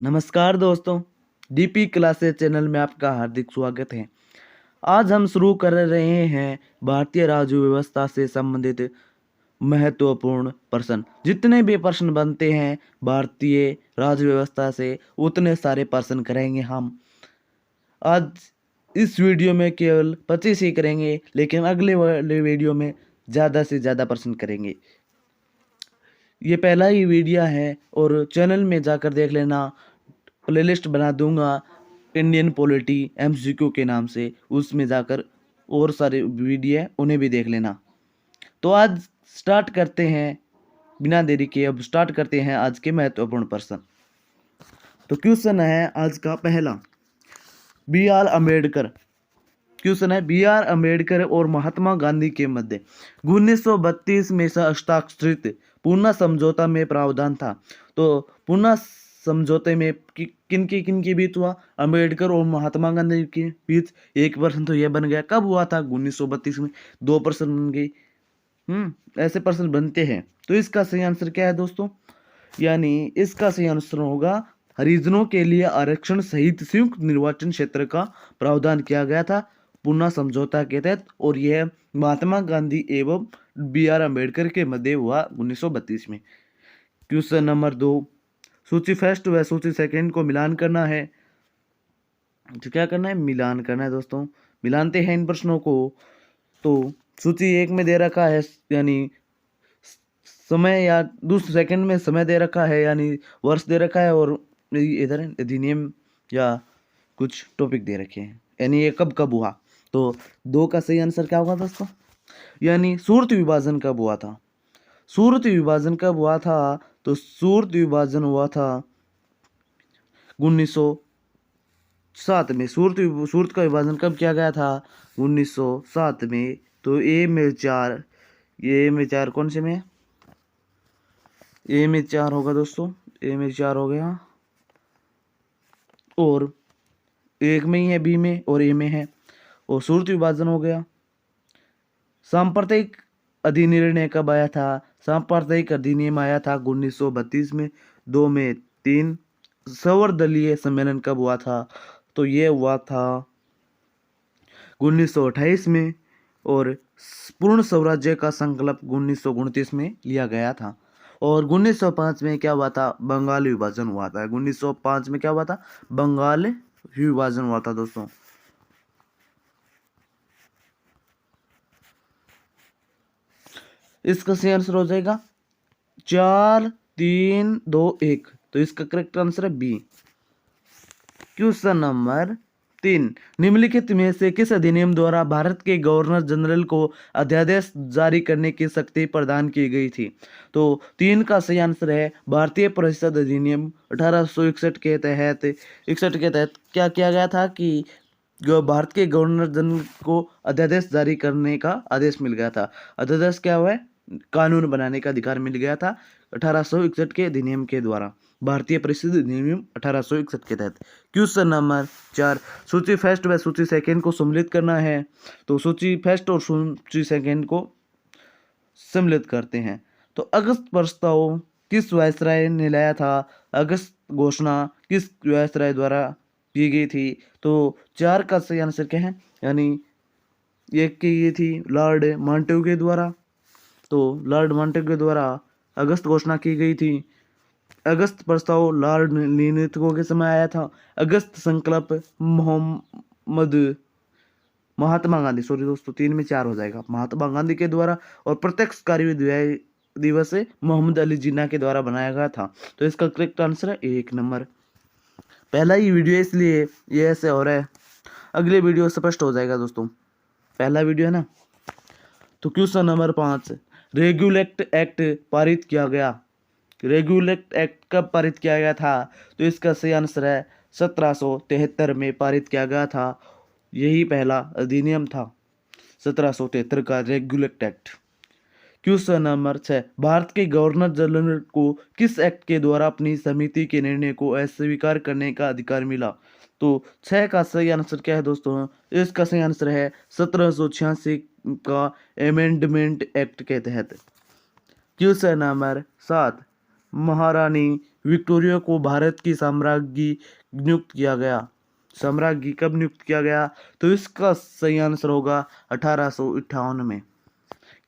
नमस्कार दोस्तों, DP classes channel में आपका हार्दिक स्वागत है। आज हम शुरू कर रहे हैं भारतीय राज्य व्यवस्था से संबंधित महत्वपूर्ण प्रश्न। जितने भी प्रश्न बनते हैं भारतीय राज्य व्यवस्था से उतने सारे प्रश्न करेंगे हम। आज इस वीडियो में केवल 25 ही करेंगे, लेकिन अगले वाले वीडियो में ज़्यादा से ज़्यादा प्रश्न करेंगे। ये पहला ही वीडियो है और चैनल में जाकर देख लेना, प्लेलिस्ट बना दूंगा इंडियन पॉलिटी एमसीक्यू के नाम से, उसमें जाकर और सारे वीडियो है उन्हें भी देख लेना। तो आज स्टार्ट करते हैं, बिना देरी के अब स्टार्ट करते हैं आज के महत्वपूर्ण प्रश्न। तो क्वेश्चन है आज का पहला, बी आर अम्बेडकर। क्वेश्चन है, बी आर अम्बेडकर और महात्मा गांधी के मध्य 1932 में हस्ताक्षरित पूना समझौता में प्रावधान था। तो पूना समझौते में किन की बीच हुआ? अम्बेडकर और महात्मा गांधी के बीच। 1% तो यह बन गया। कब हुआ था? 1932 में। 2% बन गई। ऐसे प्रश्न बनते हैं। तो इसका सही आंसर क्या है दोस्तों? यानी इसका सही आंसर होगा, हरिजनों के लिए आरक्षण सहित संयुक्त निर्वाचन क्षेत्र का प्रावधान किया गया था पूना समझौता के तहत, और यह महात्मा गांधी एवं बी आर अम्बेडकर के मध्य हुआ 1932 में। क्वेश्चन नंबर 2, सूची फर्स्ट व सूची सेकंड को मिलान करना है। तो क्या करना है? मिलान करना है दोस्तों। मिलानते हैं इन प्रश्नों को। तो सूची 1 में दे रखा है, यानी समय, या दूसरे सेकंड में समय दे रखा है, यानी वर्ष दे रखा है, और इधर अधिनियम या कुछ टॉपिक दे रखे हैं, यानी ये कब कब हुआ। तो 2 का सही आंसर क्या होगा दोस्तों? यानी सूरत विभाजन कब हुआ था? सूरत विभाजन कब हुआ था? तो सूरत विभाजन हुआ था 1907 में। सूरत का विभाजन कब किया गया था? 1907 में। तो ए में 4, ये में 4 कौन से में है? ए में 4 होगा दोस्तों, ए में 4 हो गया, और एक में ही है, बी में और ए में है, और सूरत विभाजन हो गया। सांप्रदायिक अधिनिर्णय कब आया था? सांप्रदायिक अधिनियम आया था 1932 में। 2 में 3। सर्वदलीय सम्मेलन कब हुआ था? तो ये हुआ था 1928 में, और पूर्ण स्वराज्य का संकल्प 1929 में लिया गया था। और 1905 में क्या हुआ था? बंगाल विभाजन हुआ था। 1905 में क्या हुआ था? बंगाल विभाजन हुआ था दोस्तों। इसका सही आंसर हो जाएगा 4, 3, 2, 1। तो इसका करेक्ट आंसर है बी। क्वेश्चन नंबर 3, निम्नलिखित में से किस अधिनियम द्वारा भारत के गवर्नर जनरल को अध्यादेश जारी करने की शक्ति प्रदान की गई थी? तो 3 का सही आंसर है भारतीय परिषद अधिनियम 1861 के तहत। 61 के तहत क्या किया गया था कि भारत के गवर्नर जनरल को अध्यादेश जारी करने का आदेश मिल गया था। अध्यादेश क्या हुआ है? कानून बनाने का अधिकार मिल गया था 1861 के अधिनियम के द्वारा, भारतीय परिषद अधिनियम 1861 के तहत। क्वेश्चन नंबर 4, सूची फर्स्ट व सूची सेकंड को सम्मिलित करना है। तो सूची फर्स्ट और सूची सेकंड को सम्मिलित करते हैं। तो अगस्त प्रस्ताव किस वायसराय ने लाया था? अगस्त घोषणा किस वायसराय द्वारा की गई थी? तो 4 का सही आंसर क्या है? यानी एक की ये थी लॉर्ड मॉन्टेगू के द्वारा। तो लॉर्ड मॉन्टेगू द्वारा अगस्त घोषणा की गई थी। अगस्त प्रस्ताव लॉर्ड नीतिकों के समय आया था। अगस्त संकल्प महात्मा गांधी, सॉरी दोस्तों 3 में 4 हो जाएगा, महात्मा गांधी के द्वारा, और प्रत्यक्ष कार्य दिवस मोहम्मद अली जिन्ना के द्वारा बनाया गया था। तो इसका करेक्ट आंसर है 1 नंबर। पहला ही वीडियो इसलिए ये ऐसे हो रहा है, अगले वीडियो स्पष्ट हो जाएगा दोस्तों। पहला वीडियो है ना। तो क्वेश्चन नंबर 5, रेगुलेट एक्ट पारित किया गया। रेगुलेट एक्ट कब पारित किया गया था? तो इसका सही आंसर है 1773 में पारित किया गया था। यही पहला अधिनियम था 1773 का regulate act. Question number 6, Bharat के गवर्नर जनरल को किस एक्ट के द्वारा अपनी समिति के निर्णय को अस्वीकार करने का अधिकार मिला? तो 6 का सही आंसर क्या है दोस्तों? इसका सही आंसर है 1786 का अमेंडमेंट एक्ट के तहत। क्वेश्चन नंबर 7, महारानी विक्टोरिया को भारत की साम्राज्ञी नियुक्त किया गया? साम्राज्ञी कब नियुक्त किया गया? तो इसका सही आंसर होगा 1858 में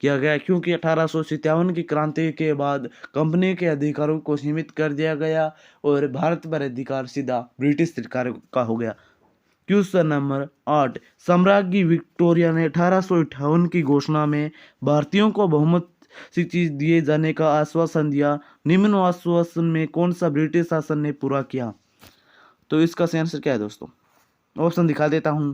किया गया, क्योंकि 1857 की क्रांति के बाद कंपनी के अधिकारों को सीमित कर दिया गया और भारत पर अधिकार सीधा ब्रिटिश सरकार का हो गया। क्वेश्चन नंबर 8, सम्राज्ञी विक्टोरिया ने 1858 की घोषणा में भारतीयों को बहुमत से चीज दिए जाने का आश्वासन दिया। निम्न आश्वासन में कौन सा ब्रिटिश शासन ने पूरा किया? तो इसका सही आंसर क्या है दोस्तों? ऑप्शन दिखा देता हूं।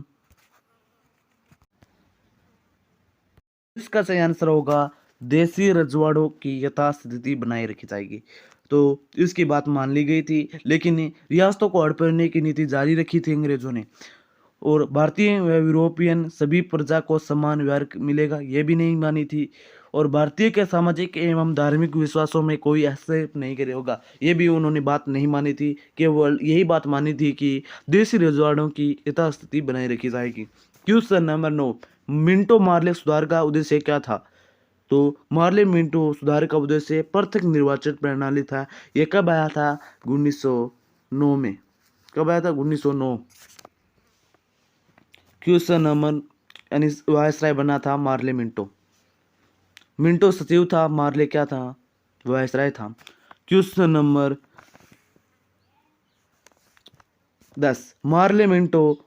इसका सही आंसर होगा देसी रजवाड़ों की यथास्थिति बनाए रखी जाएगी। तो इसकी बात मान ली गई थी, लेकिन रियासतों को हड़पने की नीति जारी रखी थी अंग्रेजों ने, और भारतीय व यूरोपियन सभी प्रजा को समान व्यवहार मिलेगा ये भी नहीं मानी थी, और भारतीय के सामाजिक एवं धार्मिक विश्वासों में कोई हस्तक्षेप नहीं करे होगा ये भी उन्होंने बात नहीं मानी थी। केवल यही बात मानी थी कि देशी रजवाड़ों की यथास्थिति बनाए रखी जाएगी। क्वेश्चन नंबर 9, मिंटो मार्ले सुधार का उद्देश्य क्या था? तो मार्ले मिंटो सुधार का उद्देश्य पृथक निर्वाचन प्रणाली था। यह कब आया था? 1909 में। कब आया था? 1909। क्वेश्चन नंबर, यानी वायसराय बना था मार्ले मिंटो। मिंटो सचिव था, मार्ले क्या था? वायसराय था। क्वेश्चन नंबर 10, मार्ले मिंटो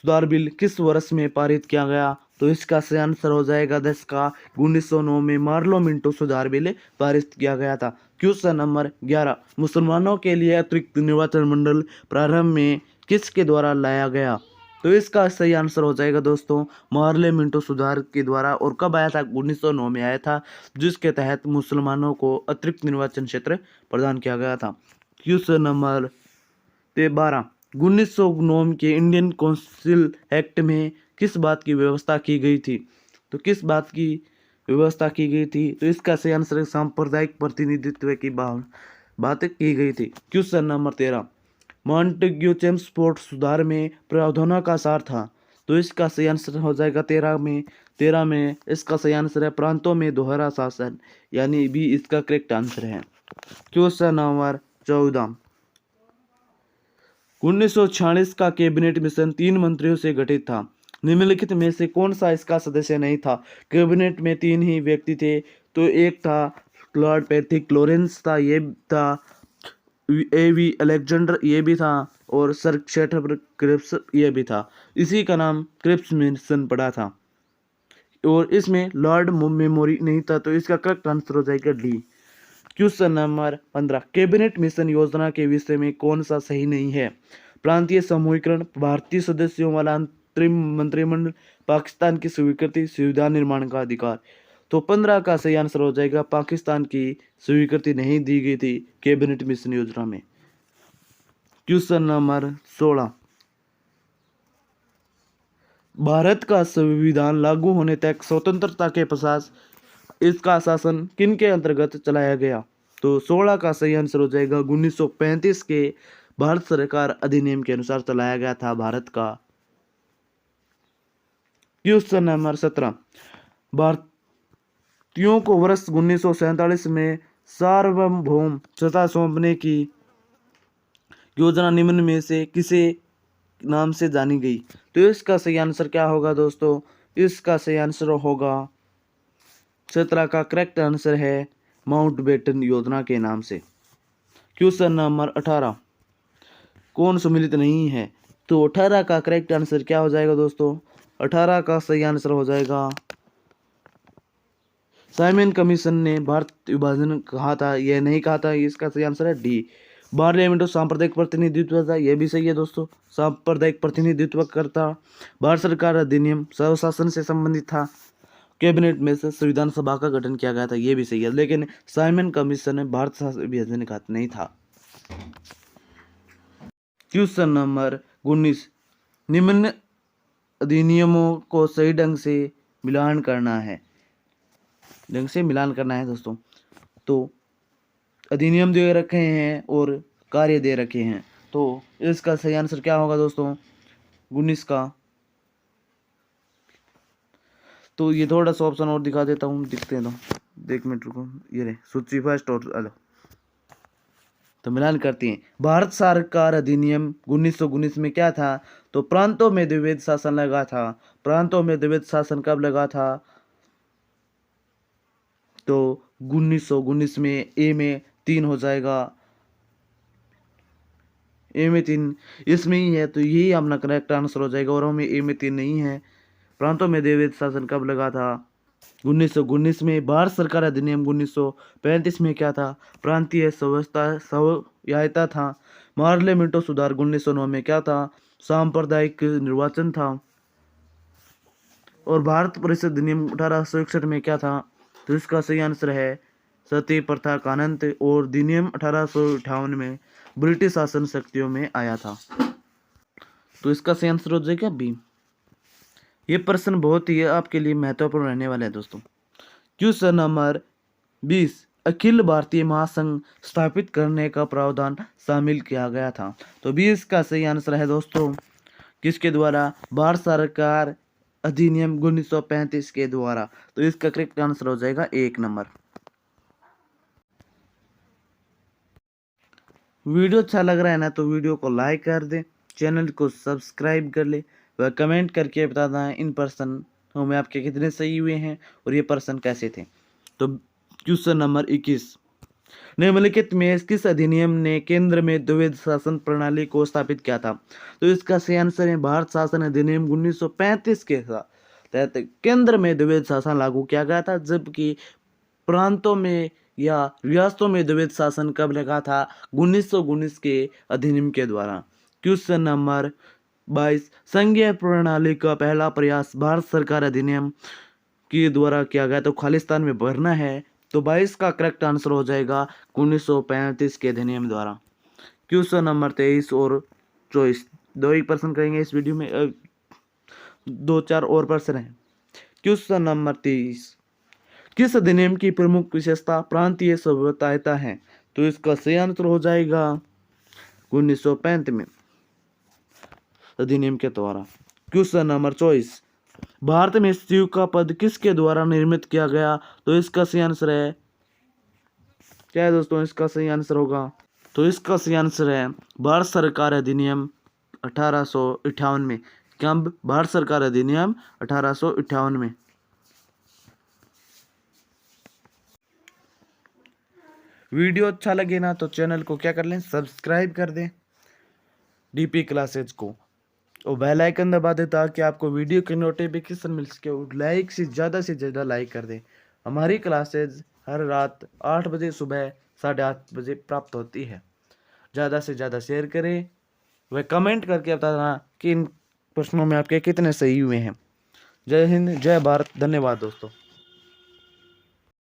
सुधार बिल किस वर्ष में पारित किया गया? तो इसका सही आंसर हो जाएगा 10 का 1909 में मार्लो मिंटो सुधार बिल पारित किया गया था। क्वेश्चन नंबर 11, मुसलमानों के लिए अतिरिक्त निर्वाचन मंडल प्रारंभ में किसके द्वारा लाया गया? तो इसका सही आंसर हो जाएगा दोस्तों मार्ले मिंटो सुधार के द्वारा। और कब आया था? 1909 में आया था, जिसके तहत मुसलमानों को अतिरिक्त निर्वाचन क्षेत्र प्रदान किया गया था। क्वेश्चन नंबर 12, 1909 के इंडियन काउंसिल एक्ट में किस बात की व्यवस्था की गई थी? तो किस बात की व्यवस्था की गई थी? तो इसका सही आंसर सांप्रदायिक प्रतिनिधित्व की बात की गई थी। क्वेश्चन नंबर 13, मॉन्टेग्यू चेम्सफोर्ड सुधार में प्रावधानों का सार था। तो इसका सही आंसर हो जाएगा 13 में इसका सही आंसर है प्रांतों में दोहरा शासन, यानी भी इसका करेक्ट आंसर है। क्वेश्चन नंबर 14, 1946 का कैबिनेट मिशन 3 मंत्रियों से गठित था। निम्नलिखित में से कौन सा इसका सदस्य नहीं था? कैबिनेट में 3 ही व्यक्ति थे, तो एक था लॉर्ड पैट्रिक लॉरेंस था, ये था A.V. अलेक्जेंडर ये भी था, और सर शेटर क्रिप्स ये भी था। इसी का नाम क्रिप्स मिशन पड़ा था, और इसमें लॉर्ड मेमोरी नहीं था, तो इसका करेक्ट आंसर हो जाएगा D. Question number 15, cabinet mission योजना के विषय में कौन सा सही नहीं है? प्रांतीय समूहीकरण, भारतीय सदस्यों वाला अंतरिम मंत्रिमंडल, पाकिस्तान की स्वीकृति, संविधान निर्माण का अधिकार। तो 15 का सही आंसर हो जाएगा पाकिस्तान की स्वीकृति नहीं दी गई थी कैबिनेट मिशन योजना में। क्वेश्चन नंबर 16, भारत का संविधान लागू होने तक स्वतंत्रता के पश्चात इसका शासन किन के अंतर्गत चलाया गया? तो 16 का सही आंसर हो जाएगा 1935 के भारत सरकार अधिनियम के अनुसार चलाया गया था भारत का। क्वेश्चन नंबर 17, भारतीयों को वर्ष 1947 में सार्वभौम सत्ता सौंपने की योजना निम्न में से किसे नाम से जानी गई? तो इसका सही आंसर क्या होगा दोस्तों? इसका सही आंसर होगा 17 का करेक्ट आंसर है माउंटबेटन योजना के नाम से। क्वेश्चन नंबर 18, कौन सम्मिलित नहीं है? तो 18 का करेक्ट आंसर क्या हो जाएगा दोस्तों? 18 का सही आंसर हो जाएगा साइमन कमीशन ने भारत विभाजन कहा था, यह नहीं कहा था, इसका सही आंसर है डी। पार्लियामेंट सांप्रदायिक प्रतिनिधित्व था, यह भी सही है दोस्तों, सांप्रदायिक प्रतिनिधित्व करता। भारत सरकार अधिनियम स्वशासन से संबंधित था। कैबिनेट में से संविधान सभा का गठन किया गया था, यह भी सही है, लेकिन साइमन कमीशन ने भारत विभाजन का नहीं था। क्वेश्चन नंबर 19, निम्न अधिनियमों को सही ढंग से मिलान करना है दोस्तों। तो अधिनियम दे रखे हैं और कार्य दे रखे हैं, तो इसका सही आंसर क्या होगा दोस्तों 19 का? तो ये थोड़ा सा ऑप्शन और दिखा देता हूँ, दिखते हैं तो देख मिनट रुको, ये रहे सूची फर्स्ट और तो मिलान करती हैं। भारत सरकार अधिनियम 1919 में क्या था? तो प्रांतों में द्विवेद शासन लगा था। प्रांतों में द्विवेद शासन कब लगा था? तो 1919 में। ए में 3 हो जाएगा, ए में 3 इसमें ही है, तो यही अपना करेक्ट आंसर हो जाएगा। और हमें ए में 3 नहीं है। प्रांतों में द्विवेद शासन कब लगा था? 1919 में। भारत सरकार अधिनियम 1935 में क्या था? प्रांतीय स्वायत्ता था। पार्लियामेंटो सुधार 1909 में क्या था? सांप्रदायिक निर्वाचन था। और भारत परिषद अधिनियम 1861 में क्या था? तो इसका सही आंसर है सती प्रथा का अंत। और अधिनियम 1858 में ब्रिटिश शासन शक्तियों में आया था। तो इसका सही आंसर हो जाएगा बी। ये प्रश्न बहुत ही आपके लिए महत्वपूर्ण रहने वाला है दोस्तों। क्वेश्चन नंबर 20, अखिल भारतीय महासंघ स्थापित करने का प्रावधान शामिल किया गया था। तो 20 का सही आंसर है दोस्तों किसके द्वारा? भारत सरकार अधिनियम 1935 के द्वारा। तो इसका करेक्ट आंसर हो जाएगा 1 नंबर। वीडियो अच्छा लग रहा है ना, तो वीडियो को लाइक कर दे, चैनल को सब्सक्राइब कर ले, वह कमेंट करके बताना है इन प्रश्नों में आपके कितने सही हुए हैं और ये प्रश्न कैसे थे। तो क्वेश्चन नंबर 21, निम्नलिखित में किस अधिनियम ने केंद्र में द्विवेद शासन प्रणाली को स्थापित किया था? तो इसका सही आंसर है भारत शासन अधिनियम 1935 के तहत केंद्र में द्विवेद शासन लागू किया गया था, जबकि प्रांतों में या रियासतों में द्विवेद शासन कब लगा था? 1919 के अधिनियम के द्वारा। क्वेश्चन नंबर 22, संघीय प्रणाली का पहला प्रयास भारत सरकार अधिनियम के द्वारा किया गया, तो खालिस्तान में भरना है। तो 22 का करेक्ट आंसर हो जाएगा 1935 के अधिनियम द्वारा। क्वेश्चन नंबर 23 और 24 दो ही प्रश्न करेंगे इस वीडियो में, 2-4 और प्रश्न हैं। क्वेश्चन नंबर 23, किस अधिनियम की प्रमुख विशेषता प्रांतीय स्वायत्तता है? तो इसका सही आंसर हो जाएगा 1935 में अधिनियम के द्वारा। क्वेश्चन नंबर 24, भारत में शिव का पद किसके द्वारा निर्मित किया गया? तो इसका सही आंसर है क्या है दोस्तों? इसका सही आंसर होगा, तो इसका सही आंसर है भारत सरकार अधिनियम 1858 में। कब? भारत सरकार अधिनियम 1858 में। वीडियो अच्छा लगे ना, तो चैनल को क्या कर लें, सब्सक्राइब कर दें डीपी क्लासेज को, और बेल आइकन दबा दें ताकि आपको वीडियो की नोटिफिकेशन मिल सके। और लाइक से ज़्यादा लाइक कर दें। हमारी क्लासेज हर रात 8 बजे, सुबह 8:30 बजे प्राप्त होती है। ज़्यादा से ज़्यादा शेयर करें, वह कमेंट करके बताना कि इन प्रश्नों में आपके कितने सही हुए हैं। जय हिंद, जय भारत, धन्यवाद दोस्तों।